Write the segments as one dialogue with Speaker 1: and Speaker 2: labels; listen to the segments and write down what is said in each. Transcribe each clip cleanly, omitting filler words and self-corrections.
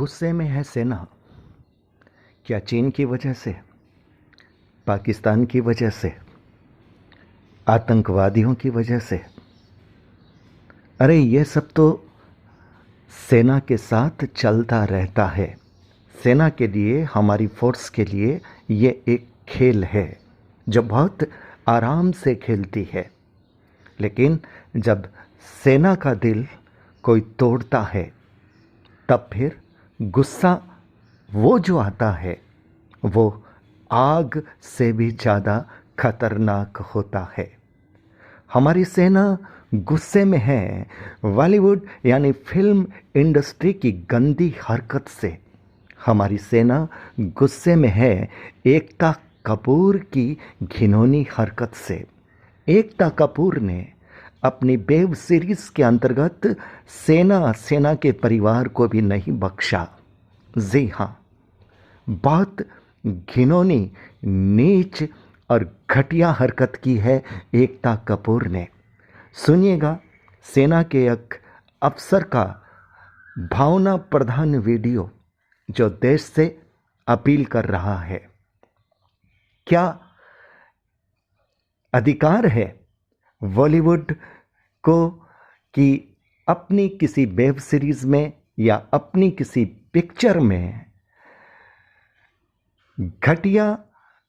Speaker 1: गुस्से में है सेना। क्या चीन की वजह से, पाकिस्तान की वजह से, आतंकवादियों की वजह से? अरे ये सब तो सेना के साथ चलता रहता है। सेना के लिए, हमारी फोर्स के लिए ये एक खेल है जो बहुत आराम से खेलती है। लेकिन जब सेना का दिल कोई तोड़ता है तब फिर गुस्सा वो जो आता है वो आग से भी ज़्यादा खतरनाक होता है। हमारी सेना गुस्से में है बॉलीवुड यानी फिल्म इंडस्ट्री की गंदी हरकत से। हमारी सेना गुस्से में है एकता कपूर की घिनौनी हरकत से। एकता कपूर ने अपनी वेब सीरीज के अंतर्गत सेना के परिवार को भी नहीं बख्शा। जी हाँ, बहुत घिनौनी, नीच और घटिया हरकत की है एकता कपूर ने। सुनिएगा सेना के एक अफसर का भावना प्रधान वीडियो जो देश से अपील कर रहा है। क्या अधिकार है बॉलीवुड को कि अपनी किसी वेब सीरीज में या अपनी किसी पिक्चर में घटिया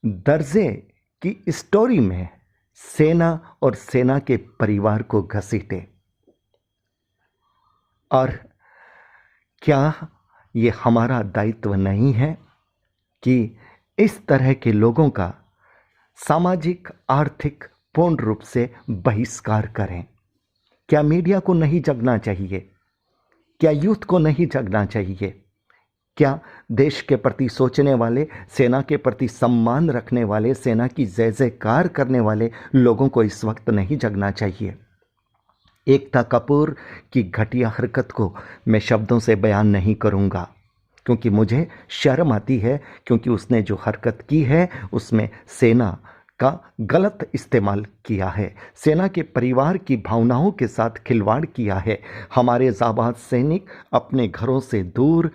Speaker 1: दर्जे की स्टोरी में सेना और सेना के परिवार को घसीटे? और क्या ये हमारा दायित्व नहीं है कि इस तरह के लोगों का सामाजिक, आर्थिक पूर्ण रूप से बहिष्कार करें? क्या मीडिया को नहीं जगना चाहिए? क्या यूथ को नहीं जगना चाहिए? क्या देश के प्रति सोचने वाले, सेना के प्रति सम्मान रखने वाले, सेना की जय जयकार करने वाले लोगों को इस वक्त नहीं जगना चाहिए? एकता कपूर की घटिया हरकत को मैं शब्दों से बयान नहीं करूंगा क्योंकि मुझे शर्म आती है, क्योंकि उसने जो हरकत की है उसमें सेना का गलत इस्तेमाल किया है, सेना के परिवार की भावनाओं के साथ खिलवाड़ किया है। हमारे जाबाज सैनिक अपने घरों से दूर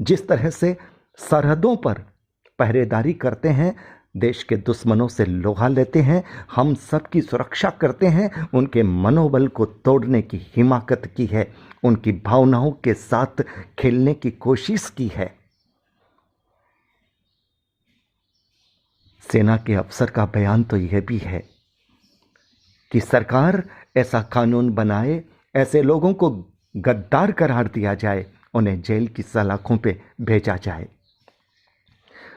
Speaker 1: जिस तरह से सरहदों पर पहरेदारी करते हैं, देश के दुश्मनों से लोहा लेते हैं, हम सबकी सुरक्षा करते हैं, उनके मनोबल को तोड़ने की हिमाकत की है, उनकी भावनाओं के साथ खेलने की कोशिश की है। सेना के अफसर का बयान तो यह भी है कि सरकार ऐसा कानून बनाए, ऐसे लोगों को गद्दार करार दिया जाए, उन्हें जेल की सलाखों पे भेजा जाए।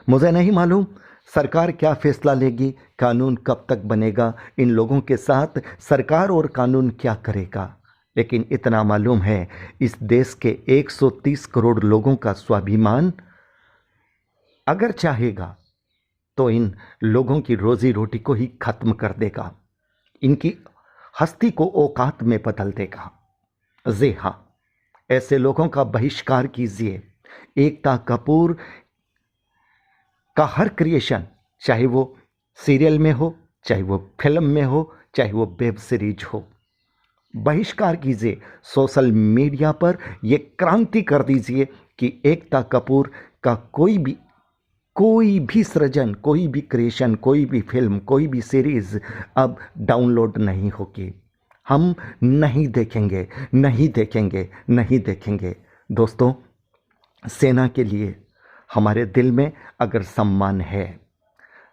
Speaker 1: मुझे नहीं मालूम सरकार क्या फैसला लेगी, कानून कब तक बनेगा, इन लोगों के साथ सरकार और कानून क्या करेगा। लेकिन इतना मालूम है, इस देश के 130 करोड़ लोगों का स्वाभिमान अगर चाहेगा तो इन लोगों की रोजी रोटी को ही खत्म कर देगा, इनकी हस्ती को औकात में बदल देगा। जी हाँ, ऐसे लोगों का बहिष्कार कीजिए। एकता कपूर का हर क्रिएशन, चाहे वो सीरियल में हो, चाहे वो फिल्म में हो, चाहे वो वेब सीरीज हो, बहिष्कार कीजिए। सोशल मीडिया पर ये क्रांति कर दीजिए कि एकता कपूर का कोई भी सृजन, कोई भी क्रिएशन, कोई भी फिल्म, कोई भी सीरीज अब डाउनलोड नहीं होगी। हम नहीं देखेंगे, नहीं देखेंगे, नहीं देखेंगे। दोस्तों, सेना के लिए हमारे दिल में अगर सम्मान है,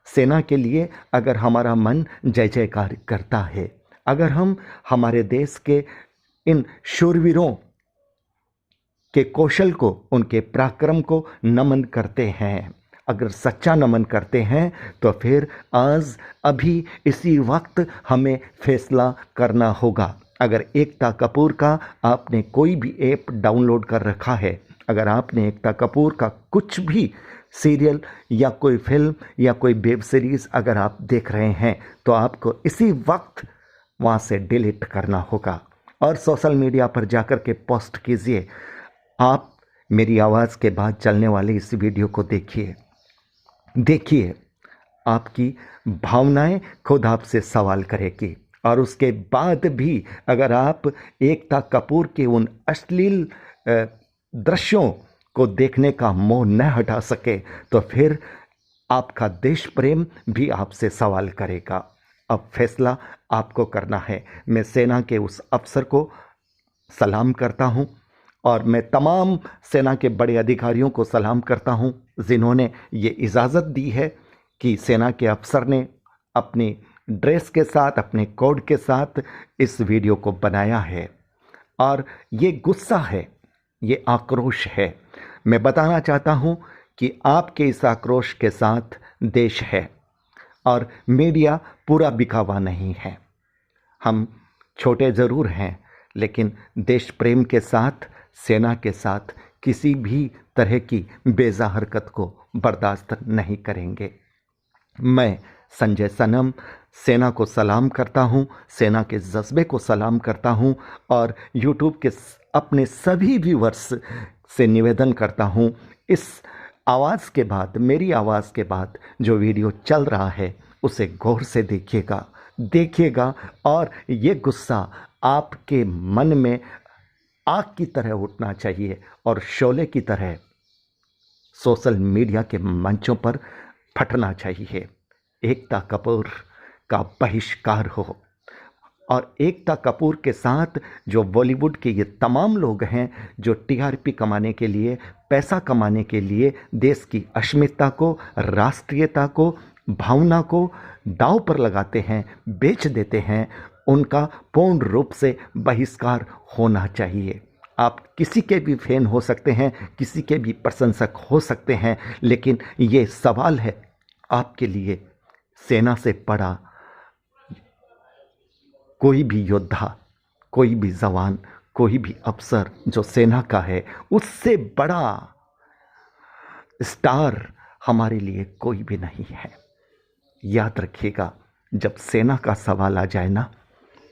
Speaker 1: सेना के लिए अगर हमारा मन जय जयकार करता है, अगर हम हमारे देश के इन शूरवीरों के कौशल को, उनके पराक्रम को नमन करते हैं, अगर सच्चा नमन करते हैं, तो फिर आज अभी इसी वक्त हमें फैसला करना होगा। अगर एकता कपूर का आपने कोई भी ऐप डाउनलोड कर रखा है, अगर आपने एकता कपूर का कुछ भी सीरियल या कोई फिल्म या कोई वेब सीरीज अगर आप देख रहे हैं, तो आपको इसी वक्त वहाँ से डिलीट करना होगा और सोशल मीडिया पर जाकर के पोस्ट कीजिए। आप मेरी आवाज़ के बाद चलने वाले इस वीडियो को देखिए, देखिए आपकी भावनाएं खुद आपसे सवाल करेगी। और उसके बाद भी अगर आप एकता कपूर के उन अश्लील दृश्यों को देखने का मोह न हटा सके तो फिर आपका देश प्रेम भी आपसे सवाल करेगा। अब फैसला आपको करना है। मैं सेना के उस अफसर को सलाम करता हूं और मैं तमाम सेना के बड़े अधिकारियों को सलाम करता हूं जिन्होंने ये इजाज़त दी है कि सेना के अफसर ने अपनी ड्रेस के साथ, अपने कोड के साथ इस वीडियो को बनाया है। और ये गुस्सा है, ये आक्रोश है। मैं बताना चाहता हूं कि आपके इस आक्रोश के साथ देश है और मीडिया पूरा बिकावा नहीं है। हम छोटे ज़रूर हैं, लेकिन देश प्रेम के साथ, सेना के साथ किसी भी तरह की बेजा हरकत को बर्दाश्त नहीं करेंगे। मैं संजय सनम सेना को सलाम करता हूं, सेना के जज्बे को सलाम करता हूं और यूट्यूब के अपने सभी व्यूअर्स से निवेदन करता हूं, इस आवाज़ के बाद, मेरी आवाज़ के बाद जो वीडियो चल रहा है उसे गौर से देखिएगा और ये गुस्सा आपके मन में आग की तरह उठना चाहिए और शोले की तरह सोशल मीडिया के मंचों पर फटना चाहिए। एकता कपूर का बहिष्कार हो और एकता कपूर के साथ जो बॉलीवुड के ये तमाम लोग हैं जो टीआरपी कमाने के लिए, पैसा कमाने के लिए देश की अस्मिता को, राष्ट्रीयता को, भावना को दांव पर लगाते हैं, बेच देते हैं, उनका पूर्ण रूप से बहिष्कार होना चाहिए। आप किसी के भी फैन हो सकते हैं, किसी के भी प्रशंसक हो सकते हैं, लेकिन ये सवाल है आपके लिए, सेना से बड़ा कोई भी योद्धा, कोई भी जवान, कोई भी अफसर जो सेना का है, उससे बड़ा स्टार हमारे लिए कोई भी नहीं है। याद रखिएगा, जब सेना का सवाल आ जाए ना,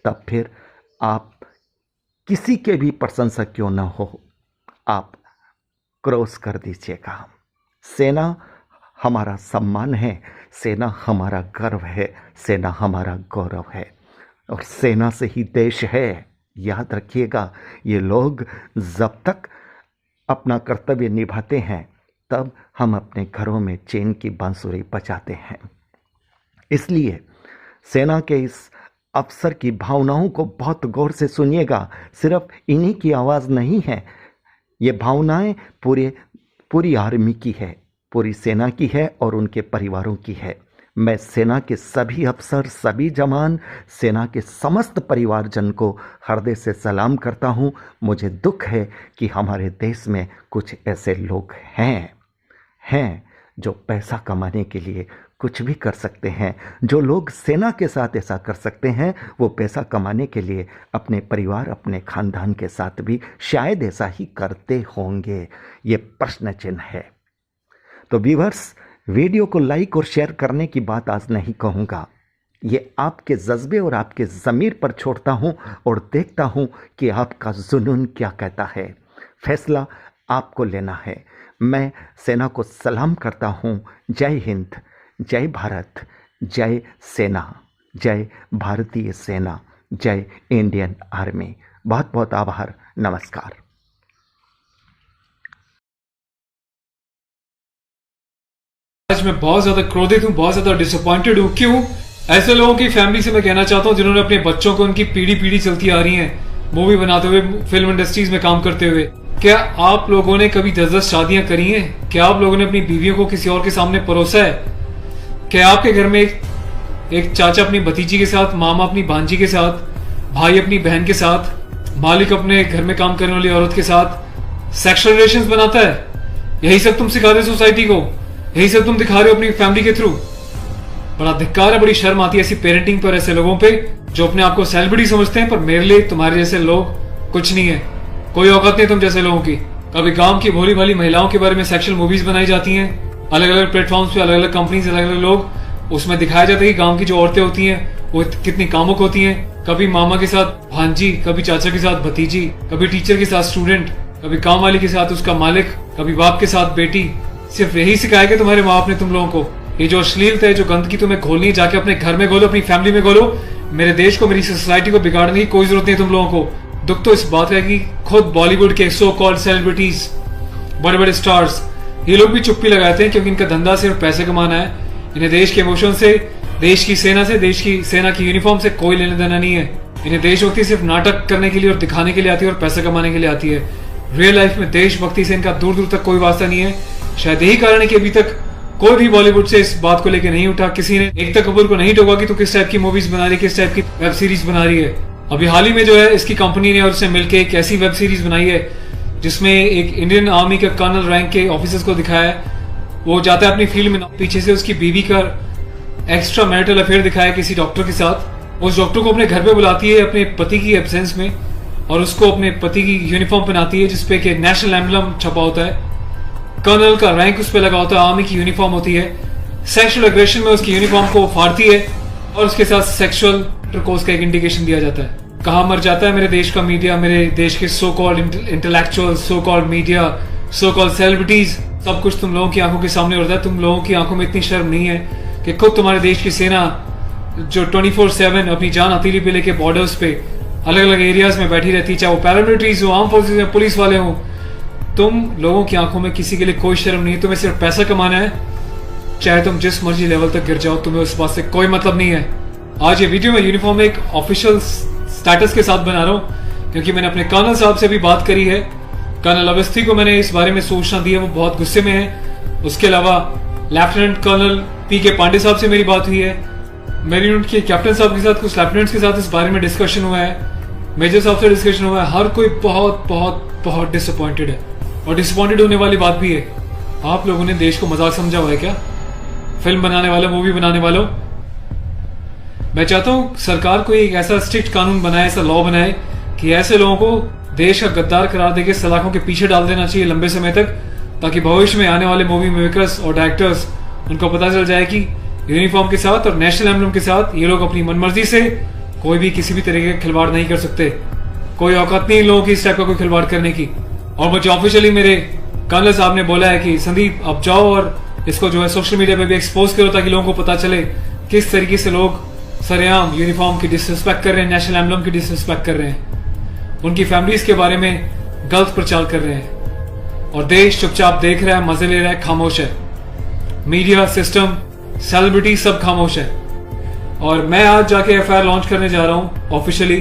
Speaker 1: तब फिर आप किसी के भी प्रशंसक क्यों ना हो, आप क्रॉस कर दीजिएगा। सेना हमारा सम्मान है, सेना हमारा गर्व है, सेना हमारा गौरव है और सेना से ही देश है। याद रखिएगा, ये लोग जब तक अपना कर्तव्य निभाते हैं तब हम अपने घरों में चैन की बांसुरी बजाते हैं। इसलिए सेना के इस अफसर की भावनाओं को बहुत गौर से सुनिएगा। सिर्फ इन्हीं की आवाज़ नहीं है, ये भावनाएं पूरी आर्मी की है, पूरी सेना की है और उनके परिवारों की है। मैं सेना के सभी अफसर, सभी जवान, सेना के समस्त परिवारजन को हृदय से सलाम करता हूं। मुझे दुख है कि हमारे देश में कुछ ऐसे लोग हैं जो पैसा कमाने के लिए कुछ भी कर सकते हैं। जो लोग सेना के साथ ऐसा कर सकते हैं, वो पैसा कमाने के लिए अपने परिवार, अपने खानदान के साथ भी शायद ऐसा ही करते होंगे। ये प्रश्न चिन्ह है। तो व्यूअर्स, वीडियो को लाइक और शेयर करने की बात आज नहीं कहूँगा। ये आपके जज्बे और आपके ज़मीर पर छोड़ता हूँ और देखता हूँ कि आपका जुनून क्या कहता है। फैसला आपको लेना है। मैं सेना को सलाम करता हूँ। जय हिंद, जय भारत, जय सेना, जय भारतीय सेना, जय इंडियन आर्मी। बहुत बहुत आभार। नमस्कार।
Speaker 2: आज मैं बहुत ज्यादा क्रोधित हूँ, बहुत ज्यादा डिसअपॉइंटेड हूँ। क्यों? ऐसे लोगों की फैमिली से मैं कहना चाहता हूँ जिन्होंने अपने बच्चों को, उनकी पीढ़ी चलती आ रही है, मूवी बनाते हुए, फिल्म इंडस्ट्रीज में काम करते हुए। क्या आप लोगों ने कभी 10-10 शादियां करी हैं? क्या आप लोगों ने अपनी बीवियों को किसी और के सामने परोसा है? क्या आपके घर में एक चाचा अपनी भतीजी के साथ, मामा अपनी भांजी के साथ, भाई अपनी बहन के साथ, मालिक अपने घर में काम करने वाली औरत के साथ सेक्सुअल रिलेशंस बनाता है? यही सब तुम सिखा रहे हो सोसाइटी को? यही सब तुम दिखा रहे हो अपनी फैमिली के थ्रू? बड़ा धिक्कार है, बड़ी शर्म आती है ऐसी पेरेंटिंग पर, ऐसे लोगों पे जो अपने आप को सेलिब्रिटी समझते हैं। पर मेरे लिए तुम्हारे जैसे लोग कुछ नहीं है, कोई औकात नहीं तुम जैसे लोगों की। कभी गांव की भोली भाली महिलाओं के बारे में सेक्सुअल मूवीज बनाई जाती हैं, अलग अलग प्लेटफॉर्म्स पे, अलग अलग कंपनीज, अलग अलग लोग, उसमें दिखाया जाता है कि गांव की जो औरतें होती हैं वो कितनी कामुक होती हैं। कभी मामा के साथ भांजी, कभी चाचा के साथ भतीजी, कभी टीचर के साथ स्टूडेंट, कभी काम वाली के साथ उसका मालिक, कभी बाप के साथ बेटी। सिर्फ यही सिखाया कि तुम्हारे माँ बाप ने तुम लोगों को? ये जो अश्लीलता है, जो गंदगी तुम्हें घोलनी है, जाके अपने घर में घोलो, अपनी फैमिली में घोलो। मेरे देश को, मेरी सोसाइटी को बिगाड़ने की कोई जरूरत नहीं तुम लोगों को। दुख तो इस बात का कि खुद बॉलीवुड के सो कॉल्ड सेलिब्रिटीज बड़े बड़े स्टार्स, ये लोग भी चुप्पी लगाते हैं क्योंकि इनका धंधा सिर्फ पैसे कमाना है। इन्हें देश के इमोशन से, देश की सेना की यूनिफॉर्म से कोई लेना देना नहीं है। इन्हें देशभक्ति सिर्फ नाटक करने के लिए और दिखाने के लिए आती है और पैसा कमाने के लिए आती है। रियल लाइफ में देशभक्ति से इनका दूर दूर तक कोई वास्ता नहीं है। शायद यही कारण है कि अभी तक कोई भी बॉलीवुड से इस बात को लेकर नहीं उठा, किसी ने एकता कपूर को नहीं टोका कि तू किस टाइप की मूवीज बना रही है, किस टाइप की वेब सीरीज बना रही है। अभी हाल ही में जो है इसकी कंपनी ने और उसने मिलकर एक ऐसी वेब सीरीज बनाई है जिसमें एक इंडियन आर्मी के कर्नल रैंक के ऑफिसर्स को दिखाया है। वो जाता है अपनी फील्ड में, पीछे से उसकी बीवी का एक्स्ट्रा मैरिटल अफेयर दिखाया किसी डॉक्टर के साथ। उस डॉक्टर को अपने घर पे बुलाती है अपने पति की एब्सेंस में और उसको अपने पति की यूनिफॉर्म पहनाती है जिसपे कि नेशनल एम्बलम छपा होता है, कर्नल का रैंक उस पर लगा होता है, आर्मी की यूनिफॉर्म होती है। सेक्सुअल एग्रेशन में उसकी यूनिफॉर्म को फाड़ती है और उसके साथ सेक्सुअल इंटरकोर्स का एक इंडिकेशन दिया जाता है। कहाँ मर जाता है मेरे देश का मीडिया, मेरे देश के so called intellectual, so called media, so called celebrities, सब कुछ तुम लोगों की आंखों के सामने होता है। तुम लोगों की आंखों में इतनी शर्म नहीं है कि खुद तुम्हारे देश की सेना जो 24/7 अपनी जान हथेली पे लेके बॉर्डर्स पे अलग अलग एरियाज में बैठी रहती है, चाहे वो पैरामिलिट्रीज हो, आर्म फोर्सेज हो, पुलिस वाले हो, तुम लोगों की आंखों में किसी के लिए कोई शर्म नहीं है। तुम्हें सिर्फ पैसा कमाना है, चाहे तुम जिस मर्जी लेवल तक गिर जाओ, तुम्हें उस बात से कोई मतलब नहीं है। आज ये वीडियो मैं यूनिफॉर्म एक ऑफिशियल स्टेटस के साथ बना रहा हूँ क्योंकि मैंने अपने कर्नल साहब से भी बात करी है। कर्नल अवस्थी को मैंने इस बारे में सूचना दी है, वो बहुत गुस्से में है। उसके अलावा लेफ्टिनेंट कर्नल पी.के. पांडे साहब से मेरी बात हुई है। मेरी यूनिट के कैप्टन साहब के साथ, कुछ लेफ्टिनेंट्स के साथ इस बारे में डिस्कशन हुआ है, मेजर साहब से डिस्कशन हुआ है। हर कोई बहुत बहुत बहुत डिसअपॉइंटेड है और डिसअपॉइंटेड होने वाली बात भी है। आप लोगों ने देश को मजाक समझा हुआ है क्या? फिल्म बनाने वालों, मूवी बनाने वालों, मैं चाहता हूं सरकार कोई एक ऐसा स्ट्रिक्ट कानून बनाए, ऐसा लॉ बनाए कि ऐसे लोगों को देश का गद्दार करार देके सलाखों के पीछे डाल देना चाहिए लंबे समय तक, ताकि भविष्य में आने वाले मूवी मेकर्स और डायरेक्टर्स उनको पता चल जाए कि यूनिफॉर्म के साथ और नेशनल एम्बलम के साथ ये लोग अपनी मनमर्जी से कोई भी किसी भी तरीके का खिलवाड़ नहीं कर सकते। कोई औकात नहीं लोगों की इस टाइप का कोई खिलवाड़ करने की। और मुझे ऑफिशियली मेरे कर्नल साहब ने बोला है कि संदीप आप जाओ और इसको जो है सोशल मीडिया पे भी एक्सपोज करो ताकि लोगों को पता चले किस तरीके से लोग सरेआम यूनिफॉर्म की डिसरिस्पेक्ट कर रहे हैं, नेशनल एम्बलम की डिसरिस्पेक्ट कर रहे हैं, उनकी फैमिलीज के बारे में गलत प्रचार कर रहे हैं और देश चुपचाप देख रहा है, मजे ले रहा है, खामोश है। मीडिया, सिस्टम, सेलिब्रिटी सब खामोश है। और मैं आज जाके एफआईआर लॉन्च करने जा रहा हूं ऑफिशियली,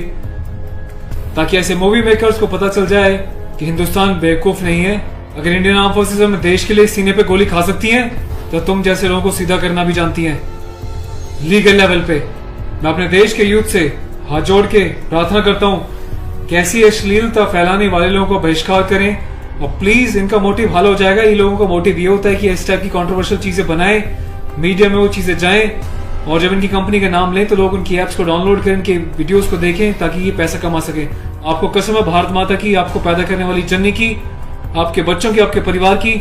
Speaker 2: ताकि ऐसे मूवी मेकर्स को पता चल जाए कि हिंदुस्तान बेवकूफ नहीं है। अगर इंडियन आर्म फोर्सेज में देश के लिए सीने पे गोली खा सकती हैं तो तुम जैसे लोगों को सीधा करना भी जानती हैं लीगल लेवल पे। मैं अपने देश के यूथ से हाथ जोड़ के प्रार्थना करता हूं कि ऐसी अश्लीलता फैलाने वाले लोगों को बहिष्कार करें और प्लीज इनका मोटिव हल हो जाएगा। ये लोगों का मोटिव ये होता है कि इस टाइप की कंट्रोवर्शियल चीजें बनाएं, मीडिया में वो चीजें जाएं और जब इनकी कंपनी का नाम लें तो लोग उनकी एप्स को डाउनलोड करें, इनके वीडियोस को देखें ताकि ये पैसा कमा सके। आपको कसम है भारत माता की, आपको पैदा करने वाली जननी की, आपके बच्चों की, आपके परिवार की,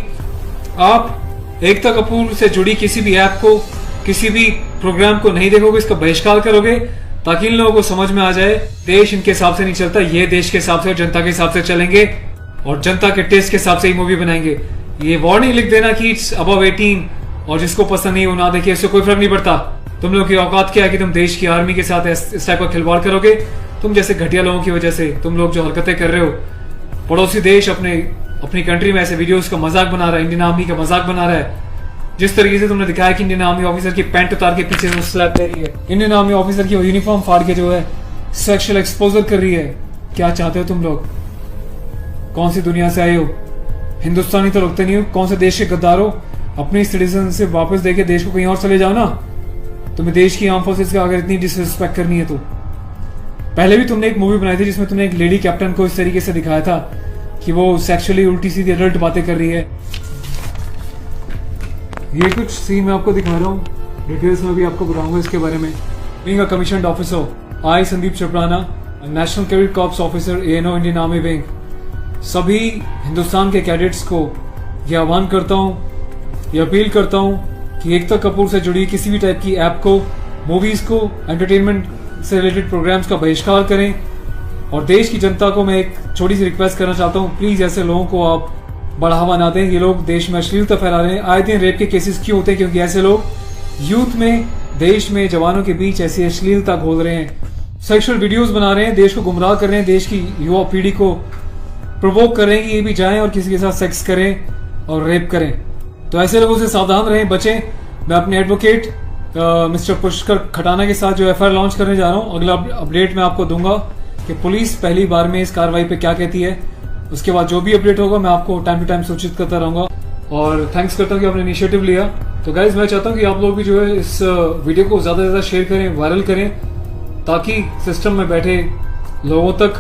Speaker 2: आप एकता कपूर से जुड़ी किसी भी ऐप को, किसी भी प्रोग्राम को नहीं देखोगे, इसका बहिष्कार करोगे ताकि इन लोगों को समझ में आ जाए देश इनके हिसाब से नहीं चलता, ये देश के हिसाब से और जनता के हिसाब से चलेंगे और जनता के टेस्ट के हिसाब से ही मूवी बनाएंगे। ये वार्निंग लिख देना कि इट्स अबव 18 और जिसको पसंद नहीं वो ना देखे, इससे कोई फर्क नहीं पड़ता। तुम लोगों की औकात क्या है कि तुम देश की आर्मी के साथ इस टाइप का खिलवाड़ करोगे? तुम जैसे घटिया लोगों की वजह से तुम लोग जो हरकतें कर रहे हो, पड़ोसी देश अपनी कंट्री में ऐसे वीडियोस का मजाक बना रहा है, इंडियन आर्मी का मजाक बना रहा है। जिस तरीके से तुमने दिखाया कि इंडियन आर्मी ऑफिसर की पैंट उतार के पीछे से स्लैप दे रही है, इंडियन आर्मी ऑफिसर की यूनिफॉर्म फाड़ के जो है सेक्सुअल एक्सपोजर कर रही है, क्या चाहते हो तुम लोग? कौन सी दुनिया से आए हो? हिंदुस्तानी तो लगते नहीं हो, कौन से देश के गद्दार हो? अपनी सिटीजन से वापस देके देश को कहीं और चले जाओ ना। तुम्हें देश की आर्म फोर्सेस का अगर इतनी डिसरिस्पेक्ट करनी है तो पहले भी तुमने एक मूवी बनाई थी जिसमें तुमने एक लेडी कैप्टन को इस तरीके से दिखाया था कि वो सेक्सुअली उल्टी सीधी एडल्ट बातें कर रही है। ये कुछ सीन मैं आपको दिखा रहा हूँ, डिटेल्स में भी आपको बताऊंगा इसके बारे में। Being a commissioned officer, I Sandeep चपराना, national cadet corps officer, ANO Indian army wing, सभी हिंदुस्तान के कैडेट्स को यह आह्वान करता हूँ, ये अपील करता हूँ कि एकता कपूर से जुड़ी किसी भी टाइप की ऐप को, मूवीज को, एंटरटेनमेंट से रिलेटेड प्रोग्राम्स का बहिष्कार करें। और देश की जनता को मैं एक छोटी सी रिक्वेस्ट करना चाहता हूँ, प्लीज ऐसे लोगों को आप बढ़ावा ना दें। ये लोग देश में अश्लीलता फैला रहे हैं। आए दिन रेप के केसेस क्यों होते हैं? क्योंकि ऐसे लोग यूथ में, देश में, जवानों के बीच ऐसी अश्लीलता घोल रहे हैं, सेक्सुअल वीडियोस बना रहे हैं, देश को गुमराह कर रहे हैं, देश की युवा पीढ़ी को प्रोवोक करें कि ये भी जाएं और किसी के साथ सेक्स करें और रेप करें। तो ऐसे लोगों से सावधान रहें, बचें। मैं अपने एडवोकेट मिस्टर पुष्कर खटाना के साथ जो एफआईआर लॉन्च करने जा रहा हूँ, अगला अपडेट मैं आपको दूंगा कि पुलिस पहली बार में इस कार्रवाई पे क्या कहती है। उसके बाद जो भी अपडेट होगा मैं आपको टाइम टू टाइम सूचित करता रहूंगा। और थैंक्स करता हूँ कि आपने इनिशिएटिव लिया। तो गाइज मैं चाहता हूँ कि आप लोग भी जो है इस वीडियो को ज्यादा से ज्यादा शेयर करें, वायरल करें, ताकि सिस्टम में बैठे लोगों तक,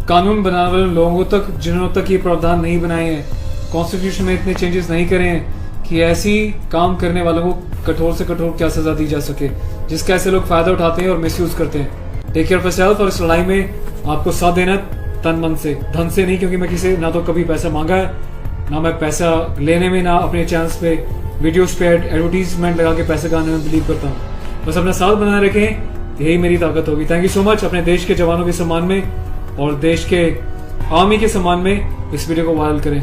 Speaker 2: कानून बनाने वाले लोगों तक, जिन्होंने तक ये प्रावधान नहीं बनाए हैं, कॉन्स्टिट्यूशन में इतने चेंजेस नहीं करे हैं कि ऐसी काम करने वालों को कठोर से कठोर क्या सजा दी जा सके, जिसका ऐसे लोग फायदा उठाते हैं और मिसयूज करते हैं। Take care of yourself. और इस लड़ाई में आपको साथ देना है तन मन से, धन से नहीं, क्योंकि मैं किसी ना तो कभी पैसा मांगा है, ना मैं पैसा लेने में, ना अपने चैनल्स पे वीडियोस पे एडवर्टीजमेंट लगा के पैसे कमाने में बिलीव करता हूँ। बस अपना साथ बनाए रखें, यही मेरी ताकत होगी। Thank you so much. अपने देश के जवानों के सम्मान में और देश के आर्मी के सम्मान में इस वीडियो को वायरल करें।